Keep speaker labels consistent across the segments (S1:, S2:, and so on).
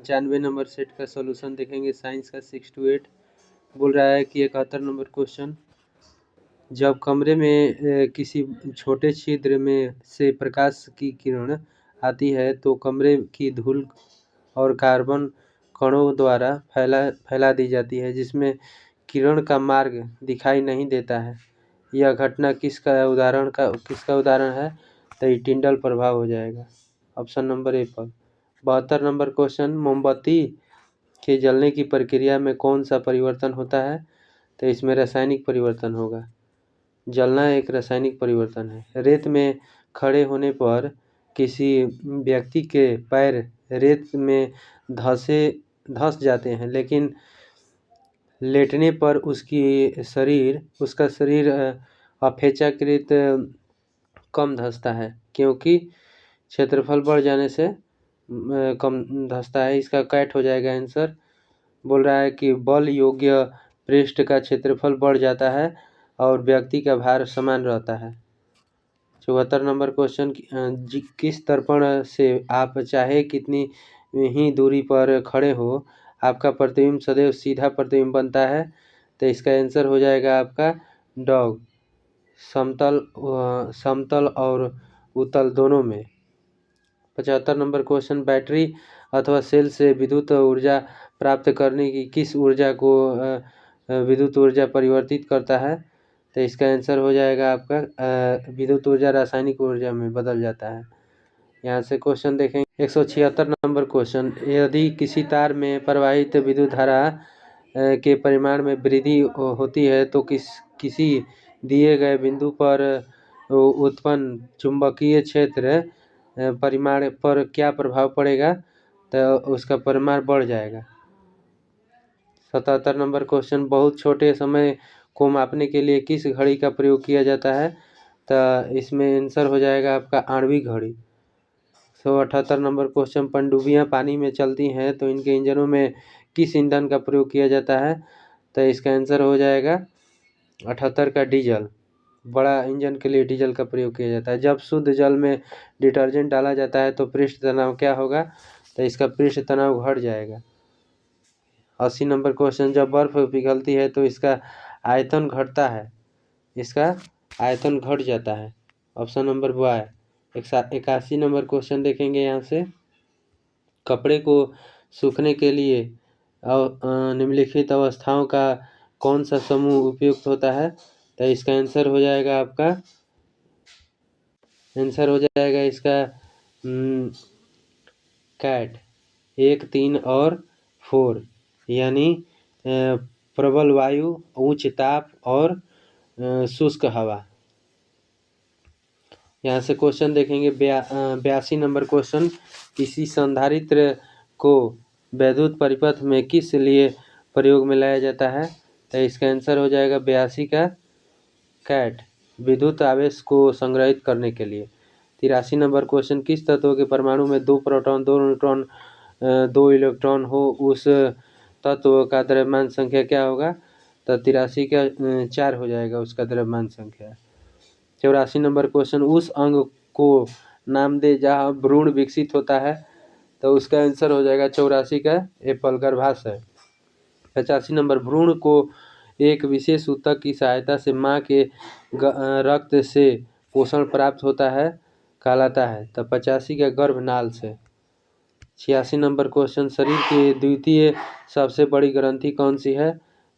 S1: 95 number set का solution देखेंगे science का 6 to 8। बोल रहा है कि 71 नंबर क्वेश्चन, जब कमरे में किसी छोटे छिद्र में से प्रकाश की किरण आती है तो कमरे की धूल और कार्बन कणों द्वारा फैला दी जाती है, जिसमें किरण का मार्ग दिखाई नहीं देता है। यह घटना किसका उदाहरण है? तो ये टिंडल प्रभाव हो जाएगा। ऑप्शन नंबर ए पर। 72 नंबर क्वेश्चन, मोमबत्ती के जलने की प्रक्रिया में कौन सा परिवर्तन होता है? तो इसमें रासायनिक परिवर्तन होगा। जलना एक रासायनिक परिवर्तन है। रेत में खड़े होने पर किसी व्यक्ति के पैर रेत में धंस जाते हैं, लेकिन लेटने पर उसका शरीर अपेक्षाकृत कम धंसता है, क्योंकि क्षेत्रफल बढ़ जाने से कम धंसता है। इसका कैट हो जाएगा आंसर। बोल रहा है कि बल योग्य पृष्ठ का क्षेत्रफल बढ़ जाता है और व्यक्ति का भार समान रहता है। 74 नंबर क्वेश्चन, किस दर्पण से आप चाहे कितनी ही दूरी पर खड़े हो, आपका प्रतिबिंब सदैव सीधा प्रतिबिंब बनता है? तो इसका आंसर हो जाएगा आपका डॉग। समतल और उत्तल दोनों में। 75 नंबर क्वेश्चन, बैटरी अथवा सेल से विद्युत ऊर्जा प्राप्त करने की किस ऊर्जा को विद्युत ऊर्जा परिवर्तित करता है? तो इसका आंसर हो जाएगा आपका विद्युत ऊर्जा रासायनिक ऊर्जा में बदल जाता है। यहाँ से क्वेश्चन देखेंगे 176 नंबर क्वेश्चन, यदि किसी तार में प्रवाहित विद्युत धारा के परिमाण में वृद्धि होती है तो किसी दिए गए बिंदु पर उत्पन्न चुंबकीय क्षेत्र परिमाण पर क्या प्रभाव पड़ेगा? तो उसका परिमाण बढ़ जाएगा। 77 नंबर क्वेश्चन, बहुत छोटे समय को मापने के लिए किस घड़ी का प्रयोग किया जाता है? तो इसमें आंसर हो जाएगा आपका आणविक घड़ी। 178 नंबर क्वेश्चन, पनडुब्बियां पानी में चलती हैं तो इनके इंजनों में किस ईंधन का प्रयोग किया जाता है? तो इसका आंसर हो जाएगा 78 का डीजल। बड़ा इंजन के लिए डीजल का प्रयोग किया जाता है। जब शुद्ध जल में डिटर्जेंट डाला जाता है तो पृष्ठ तनाव क्या होगा? तो इसका पृष्ठ तनाव घट जाएगा। 80 नंबर क्वेश्चन, जब बर्फ पिघलती है तो इसका आयतन घटता है, इसका आयतन घट जाता है। Option number B. 81 number question देखेंगे यहाँ से, कपड़े को सूखने के लिए निम्नलिखित अवस्थाओं का कौन सा समूह उपयुक्त होता है? तो इसका आंसर हो जाएगा आपका इसका कैट 1, 3 और 4, यानी प्रबल वायु, उच्च ताप और शुष्क हवा। यहाँ से क्वेश्चन देखेंगे 82 नंबर क्वेश्चन, किसी संधारित्र को वैद्युत परिपथ में किस लिए प्रयोग में लाया जाता है? तो इसका आंसर हो जाएगा 82 का कैट, विद्युत आवेश को संग्रहित करने के लिए। 83 नंबर क्वेश्चन, किस तत्व के परमाणु में 2 प्रोटॉन 2 न्यूट्रॉन 2 इलेक्ट्रॉन हो, उस तत्व का द्रव्यमान संख्या क्या होगा? तो 83 का 4 हो जाएगा उसका द्रव्यमान संख्या। 84 नंबर क्वेश्चन, उस अंग को नाम दे जहाँ भ्रूण विकसित होता है? तो उसका आंसर हो जाएगा 84 का एप्पल, गर्भाशय। 85 नंबर, भ्रूण को एक विशेष ऊतक की सहायता से माँ के रक्त से पोषण प्राप्त होता है कहलाता है? तो 85 का गर्भनाल से। 86 नंबर क्वेश्चन, शरीर की द्वितीय सबसे बड़ी ग्रंथि कौन सी है?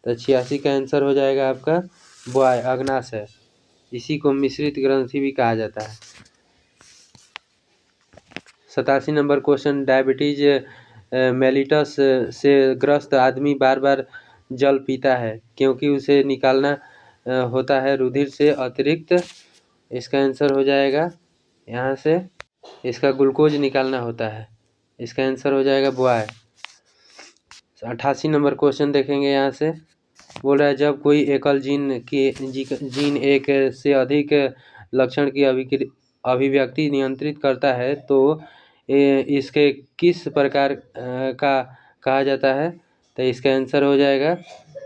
S1: तो 86 का आंसर हो जाएगा आपका बॉय, अग्नाशय। इसी को मिश्रित ग्रंथि भी कहा जाता है। 87 नंबर क्वेश्चन, डायबिटीज मेलिटस से ग्रस्त आदमी बार बार जल पीता है क्योंकि उसे निकालना होता है रुधिर से अतिरिक्त? इसका आंसर हो जाएगा यहाँ से इसका ग्लूकोज निकालना होता है। इसका आंसर हो जाएगा बॉय। 88 नंबर क्वेश्चन देखेंगे यहाँ से, बोल रहा है जब कोई एकल जीन एक से अधिक लक्षण की अभिव्यक्ति नियंत्रित करता है तो इसके किस प्रकार का कहा जाता है? तो इसका आंसर हो जाएगा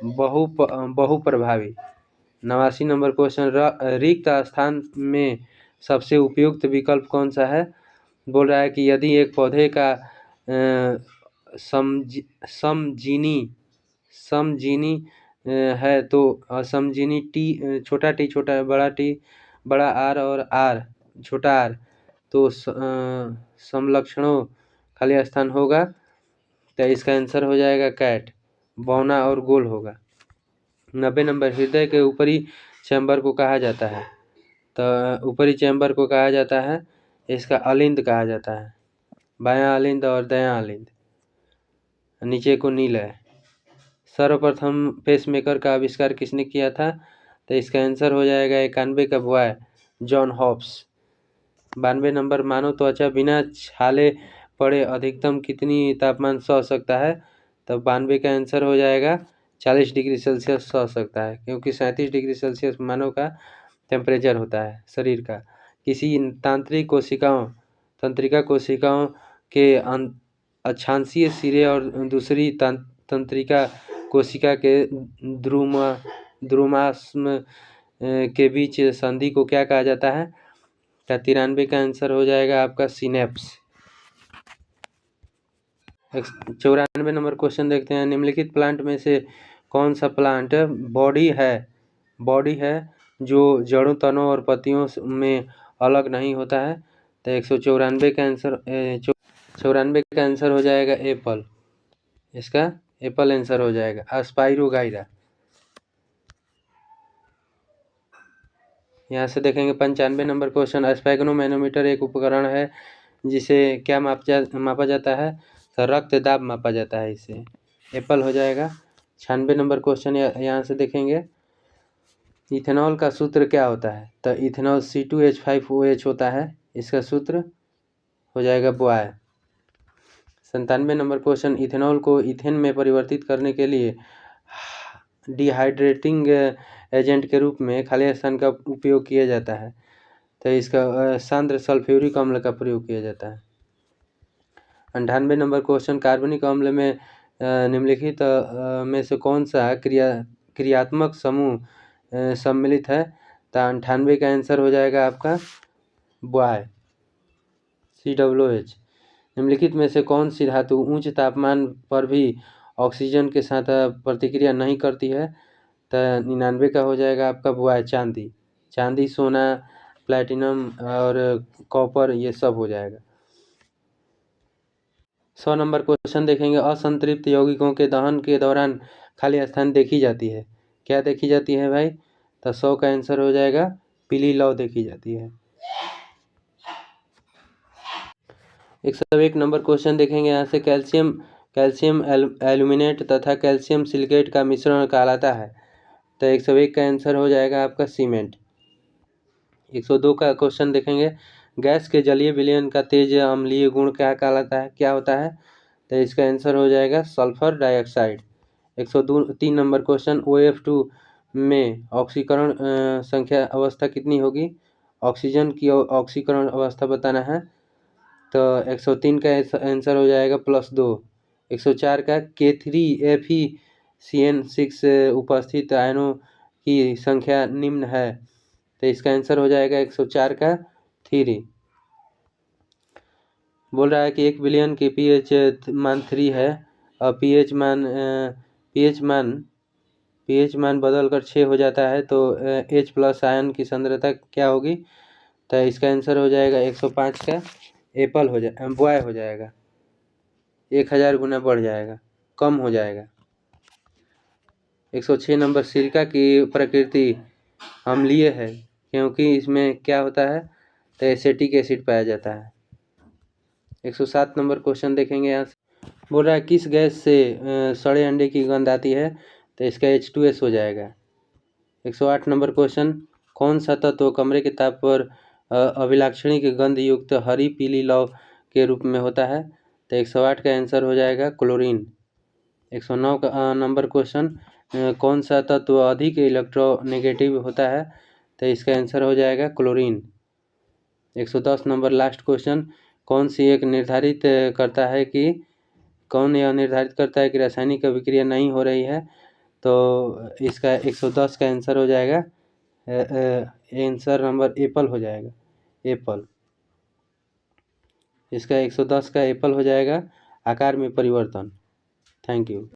S1: बहुप्रभावी। 89 नंबर क्वेश्चन, रिक्त स्थान में सबसे उपयुक्त विकल्प कौन सा है? बोल रहा है कि यदि एक पौधे का समजीनी है तो समजीनी टी छोटा टी छोटा बड़ा टी बड़ा आर और आर छोटा आर तो समलक्षणों खाली स्थान होगा, तो इसका आंसर हो जाएगा कैट, बौना और गोल होगा। 90 नंबर, हृदय के ऊपरी चैम्बर को कहा जाता है, तो ऊपरी चैम्बर को कहा जाता है, इसका अलिंद कहा जाता है, बायां अलिंद और दायां अलिंद, नीचे को नील है। सर्वप्रथम पेसमेकर का आविष्कार किसने किया था, तो इसका आंसर हो जाएगा 91 का बॉय जॉन हॉब्स। 92 नंबर, मानव त्वचा बिना छाले पड़े अधिकतम कितनी तापमान सह सकता है, तो 92 का आंसर हो जाएगा 40 डिग्री सेल्सियस सह सकता है, क्योंकि 37 डिग्री सेल्सियस मानव का टेम्परेचर होता है शरीर का। किसी तंत्रिका कोशिकाओं के अक्षांशीय सिरे और दूसरी तंत्रिका कोशिका के ध्रुमाश्म के बीच संधि को क्या कहा जाता है, 93 का आंसर हो जाएगा आपका सिनेप्स। 94 नंबर क्वेश्चन देखते हैं, निम्नलिखित प्लांट में से कौन सा प्लांट बॉडी है जो जड़ों, तनों और पत्तियों में अलग नहीं होता है, तो 194 का आंसर 94 का आंसर हो जाएगा एप्पल, इसका एप्पल आंसर हो जाएगा, अस्पाइरोगाइरा। यहाँ से देखेंगे 95 नंबर क्वेश्चन, स्फेगनोमैनोमीटर एक उपकरण है जिसे क्या मापा जाता है, तो रक्त दाब मापा जाता है, इसे एप्पल हो जाएगा। 96 नंबर क्वेश्चन यहाँ से देखेंगे, इथेनॉल का सूत्र क्या होता है, तो इथेनॉल C2H5OH होता है, इसका सूत्र हो जाएगा बॉय। 97 नंबर क्वेश्चन, इथेनॉल को इथेन में परिवर्तित करने के लिए डिहाइड्रेटिंग एजेंट के रूप में खाली स्थान का उपयोग किया जाता है, तो इसका सांद्र सल्फ्यूरिक अम्ल का प्रयोग किया जाता है। 98 नंबर क्वेश्चन, कार्बनिक अम्ल में निम्नलिखित में से कौन सा क्रियात्मक समूह सम्मिलित है, तो 98 का आंसर हो जाएगा आपका बॉय COOH। निम्नलिखित में से कौन सी धातु उच्च तापमान पर भी ऑक्सीजन के साथ प्रतिक्रिया नहीं करती है, तो 99 का हो जाएगा आपका बॉय चांदी, सोना, प्लैटिनम और कॉपर, ये सब हो जाएगा। 100 नंबर क्वेश्चन देखेंगे, असंतृप्त यौगिकों के दहन के दौरान खाली स्थान देखी जाती है, क्या देखी जाती है भाई, तो 100 का आंसर हो जाएगा पीली लौ देखी जाती है। 101 नंबर क्वेश्चन देखेंगे, यहाँ से कैल्शियम एल्यूमिनेट तथा कैल्शियम सिलिकेट का मिश्रण कहलाता है, तो 101 का आंसर हो जाएगा आपका सीमेंट। 102 का क्वेश्चन देखेंगे, गैस के जलीय विलयन का तेज अम्लीय गुण क्या कहलाता है, क्या होता है, तो इसका आंसर हो जाएगा sulphur dioxide. 103 number question, OF2 में ऑक्सीकरण संख्या अवस्था कितनी होगी, ऑक्सीजन की ऑक्सीकरण अवस्था बताना है, तो 103 का आंसर हो जाएगा +2। 104 का K3FeCN6 उपस्थित आयनों की संख्या निम्न है, तो इसका आंसर हो जाएगा 104 का 3। बोल रहा है कि 1 बिलियन की pH मान 3 है और pH मान बदलकर 6 हो जाता है, तो H+ आयन की सांद्रता क्या होगी, तो इसका आंसर हो जाएगा 105 का बॉय हो जाएगा, 1000 गुना बढ़ जाएगा, कम हो जाएगा। 106 नंबर, सिरका की प्रकृति अम्लीय है क्योंकि इसमें क्या होता है, तो एसिटिक एसिड पाया जाता है। 107 नंबर क्वेश्चन देखेंगे, यहाँ से बोल रहा है किस गैस से सड़े अंडे की गंध आती है, तो इसका H2S हो जाएगा। 108 नंबर क्वेश्चन, कौन सा तत्व कमरे के ताप पर अभिलाक्षणिक गंध युक्त हरी पीली लौ के रूप में होता है, तो 108 का आंसर हो जाएगा क्लोरीन। 109 का नंबर क्वेश्चन, कौन सा तत्व अधिक इलेक्ट्रोनेगेटिव होता है, तो इसका आंसर हो जाएगा क्लोरीन। 110 नंबर लास्ट क्वेश्चन, कौन यह निर्धारित करता है कि रासायनिक अभिक्रिया नहीं हो रही है, तो इसका 110 का आंसर हो जाएगा आंसर नंबर एप्पल हो जाएगा, एप्पल, इसका 110 का एप्पल हो जाएगा। आकार में परिवर्तन। Thank you.